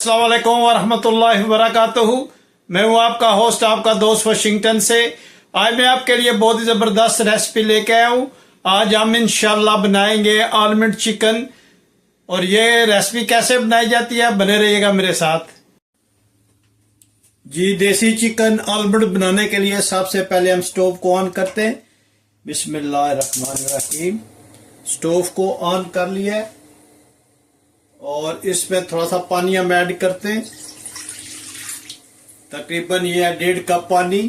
अस्सलाम वालेकुम वरहमतुल्लाहि वबरकातुहू। मैं हूं आपका होस्ट, आपका दोस्त वाशिंगटन से। आज मैं आपके लिए बहुत ही ज़बरदस्त रेसिपी लेके आया हूं। आज हम इंशाल्लाह बनाएंगे आलमंड चिकन, और ये रेसिपी कैसे बनाई जाती है बने रहिएगा मेरे साथ। जी, देसी चिकन आलमंड बनाने के लिए सबसे पहले हम स्टोव को ऑन करते हैं। बिस्मिल्लाहिर्रहमानिर्रहीम। स्टोव को ऑन कर लिया और इसमें थोड़ा सा पानी हम ऐड करते हैं। तकरीबन ये है 1.5 कप पानी।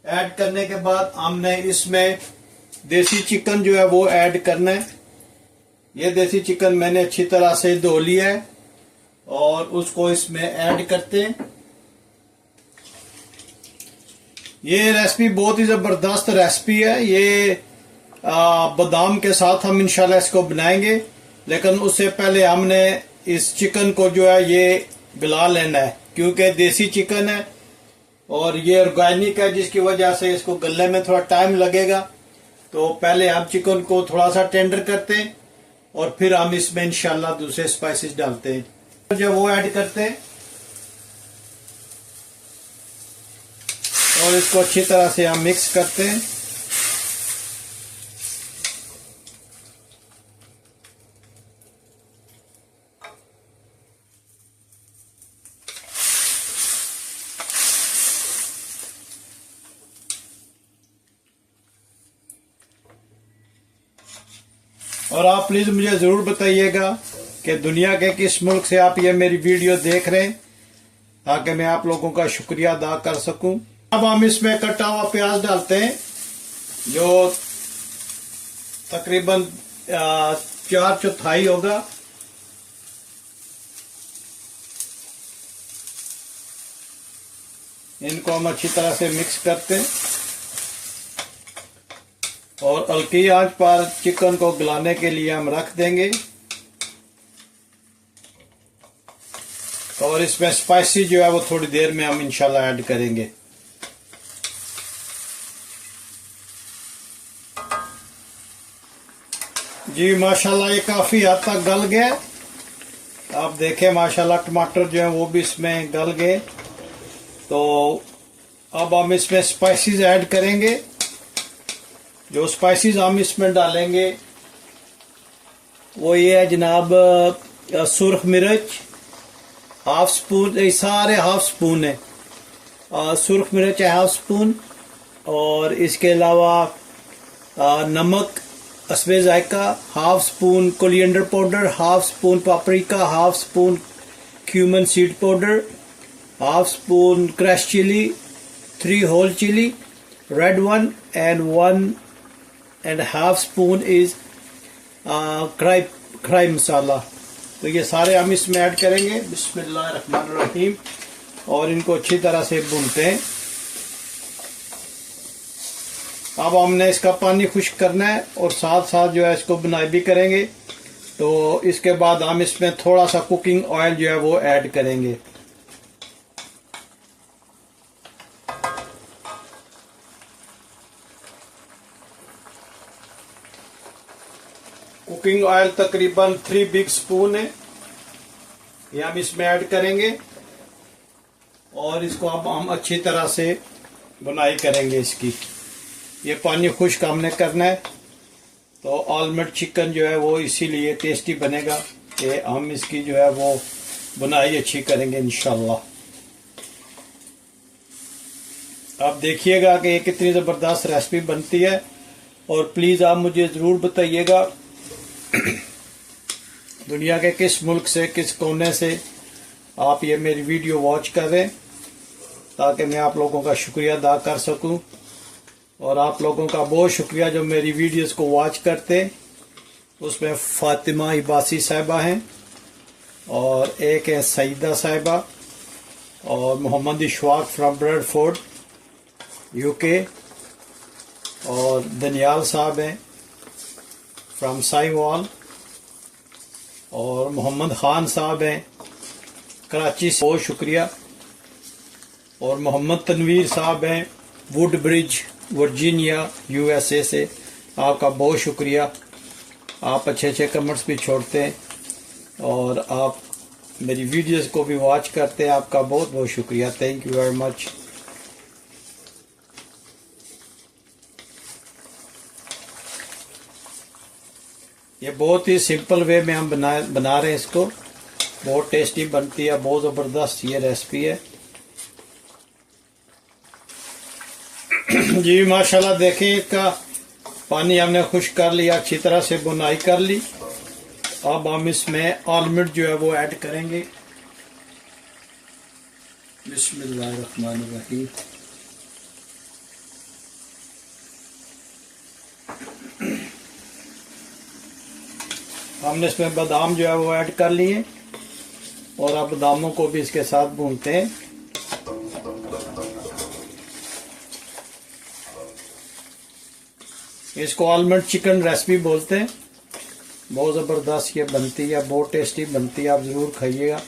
ऐड करने के बाद हमने इसमें देसी चिकन जो है वो ऐड करना है। ये देसी चिकन मैंने अच्छी तरह से धो लिया है और उसको इसमें ऐड करते हैं। ये रेसिपी बहुत ही जबरदस्त रेसिपी है। ये बादाम के साथ हम इंशाल्लाह इसको बनाएंगे, लेकिन उससे पहले हमने इस चिकन को जो है ये गला लेना है, क्योंकि देसी चिकन है और ये ऑर्गेनिक है, जिसकी वजह से इसको गलने में थोड़ा टाइम लगेगा। तो पहले हम चिकन को थोड़ा सा टेंडर करते हैं और फिर हम इसमें इंशाल्लाह दूसरे स्पाइसेस डालते हैं। जो वो ऐड करते हैं और इसको अच्छी तरह से हम मिक्स करते हैं। और आप प्लीज मुझे जरूर बताइएगा कि दुनिया के किस मुल्क से आप ये मेरी वीडियो देख रहे हैं, ताकि मैं आप लोगों का शुक्रिया अदा कर सकूं। अब हम इसमें कटा हुआ प्याज डालते हैं, जो तकरीबन 4/4 होगा। इनको हम अच्छी तरह से मिक्स करते हैं और हल्की आंच पर चिकन को गलाने के लिए हम रख देंगे। और इसमें स्पाइसी जो है वो थोड़ी देर में हम इंशाल्लाह ऐड करेंगे। जी माशाल्लाह ये काफी हद तक गल गया। आप देखें माशाल्लाह टमाटर जो है वो भी इसमें गल गए। तो अब हम इसमें स्पाइसेस ऐड करेंगे। जो स्पाइसेस हम इसमें डालेंगे वो ये है जनाब, सुर्ख मिर्च हाफ स्पून, ये सारे हाफ स्पून है। सुर्ख मिर्च है हाफ स्पून, और इसके अलावा नमक अस्बे जायका half spoon, coriander powder half spoon, paprika half spoon, cumin seed powder half spoon, crush chili 3 whole chili, red one, and 1.5 spoon is क्राई मसाला। तो ये सारे हम इसमें ऐड करेंगे। बिस्मिल्लाहिर्रहमानिर्रहीम। और इनको अच्छी तरह से भूनते हैं। अब हमने इसका पानी खुश्क करना है और साथ साथ जो है इसको बुनाई भी करेंगे। तो इसके बाद हम इसमें थोड़ा सा कुकिंग ऑयल जो है वो ऐड करेंगे। कुकिंग ऑयल तकरीबन 3 बिग स्पून है, ये हम इसमें ऐड करेंगे और इसको अब हम अच्छी तरह से बुनाई करेंगे इसकी। ये पानी खुश्क हमने करना है, तो आलमंड चिकन जो है वो इसीलिए टेस्टी बनेगा कि हम इसकी जो है वो बुनाई अच्छी करेंगे इंशाल्लाह। आप देखिएगा कि ये कितनी ज़बरदस्त रेसिपी बनती है। और प्लीज़ आप मुझे ज़रूर बताइएगा दुनिया के किस मुल्क से, किस कोने से आप ये मेरी वीडियो वॉच कर रहे हैं, ताकि मैं आप लोगों का शुक्रिया अदा कर सकूं। और आप लोगों का बहुत शुक्रिया जो मेरी वीडियोस को वॉच करते हैं। उसमें फातिमा इबासी साहिबा हैं, और एक है सईदा साहिबा, और Mohammad Ishfaq from Bradford UK, और दनियाल साहब हैं फ्रॉम साइवाल, और मोहम्मद खान साहब हैं कराची से, बहुत शुक्रिया। और मोहम्मद तनवीर साहब हैं वुड ब्रिज वर्जीनिया यूएसए से, आपका बहुत शुक्रिया। आप अच्छे अच्छे कमेंट्स भी छोड़ते हैं और आप मेरी वीडियोस को भी वॉच करते हैं, आपका बहुत बहुत शुक्रिया। Thank you very much. ये बहुत ही सिंपल वे में हम बना रहे हैं इसको। बहुत टेस्टी बनती है, बहुत ज़बरदस्त ये रेसिपी है। जी माशाल्लाह, देखिए इसका पानी हमने खुश्क कर लिया, अच्छी तरह से बुनाई कर ली। अब हम इसमें आलमंड जो है वो ऐड करेंगे। बिस्मिल्लाहिर्रहमानिर्रहीम। हमने इसमें बादाम जो है वो ऐड कर लिए और अब बादामों को भी इसके साथ भूनते हैं। इसको आलमंड चिकन रेसिपी बोलते हैं। बहुत ज़बरदस्त ये बनती है, बहुत टेस्टी बनती है, आप ज़रूर खाइएगा।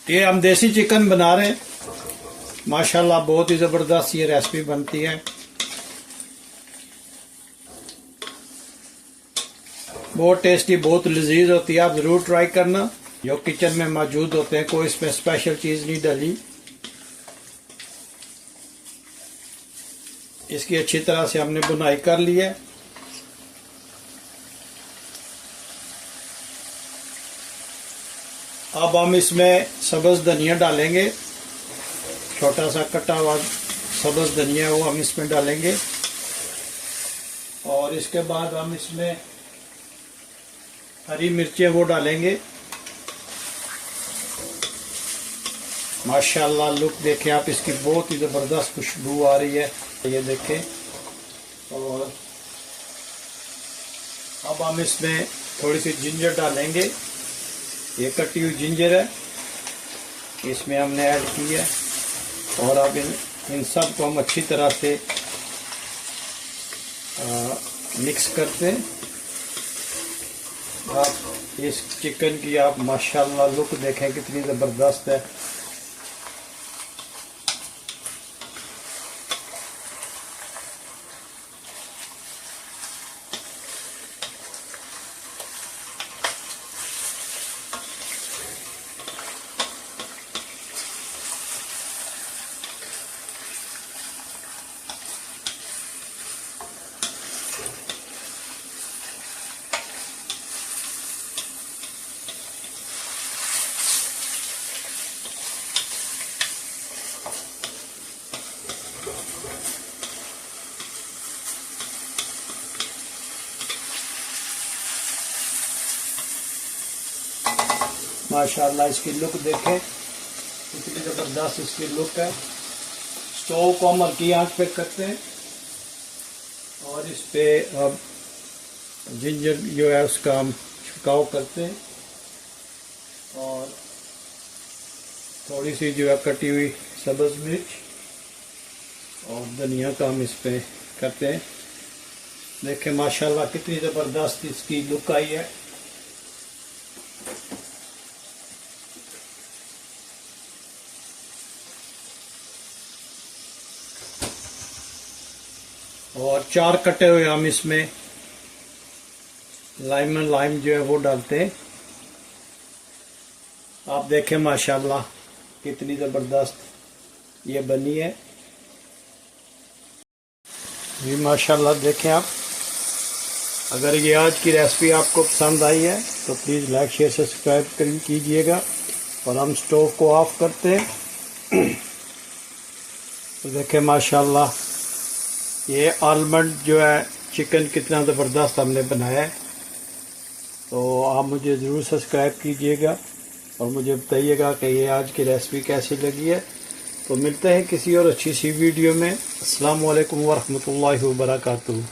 ये हम देसी चिकन बना रहे हैं। माशाल्लाह बहुत ही ज़बरदस्त ये रेसिपी बनती है। बहुत टेस्टी, बहुत लजीज होती है, आप ज़रूर ट्राई करना। जो किचन में मौजूद होते हैं, कोई इसमें स्पेशल चीज़ नहीं डली। इसकी अच्छी तरह से हमने बुनाई कर ली है। अब हम इसमें सब्ज़ धनिया डालेंगे। छोटा सा कटा हुआ सब्ज़ धनिया वो हम इसमें डालेंगे और इसके बाद हम इसमें हरी मिर्चें वो डालेंगे। माशाल्लाह लुक देखें आप इसकी, बहुत ही ज़बरदस्त खुशबू आ रही है, ये देखें। और अब हम इसमें थोड़ी सी जिंजर डालेंगे। ये कटी हुई जिंजर है, इसमें हमने ऐड की है। और अब इन सब को हम अच्छी तरह से मिक्स करते हैं। आप इस चिकन की आप माशाल्लाह लुक देखें कितनी ज़बरदस्त है। माशाल्लाह इसकी लुक देखें कितनी ज़बरदस्त इसकी लुक है। स्टोव को हम हल्की आंच पे करते हैं और इस पे अब जिंजर जो है उसका हम छिड़काव करते हैं और थोड़ी सी जो है कटी हुई सब्ज़ मिर्च और धनिया का हम इस पे करते हैं। देखें माशाल्लाह कितनी ज़बरदस्त इसकी लुक आई है। और 4 कटे हुए हम इसमें लाइम जो है वो डालते हैं। आप देखें माशाल्लाह कितनी ज़बरदस्त ये बनी है। जी माशाल्लाह देखें आप, अगर ये आज की रेसिपी आपको पसंद आई है तो प्लीज़ लाइक शेयर सब्सक्राइब कीजिएगा। और हम स्टोव को ऑफ करते हैं। तो देखें माशाल्लाह ये आलमंड जो है चिकन कितना ज़बरदस्त हमने बनाया है। तो आप मुझे ज़रूर सब्सक्राइब कीजिएगा और मुझे बताइएगा कि ये आज की रेसिपी कैसी लगी है। तो मिलते हैं किसी और अच्छी सी वीडियो में। अस्सलाम वालेकुम वरहमतुल्लाहि वबरकातुहू।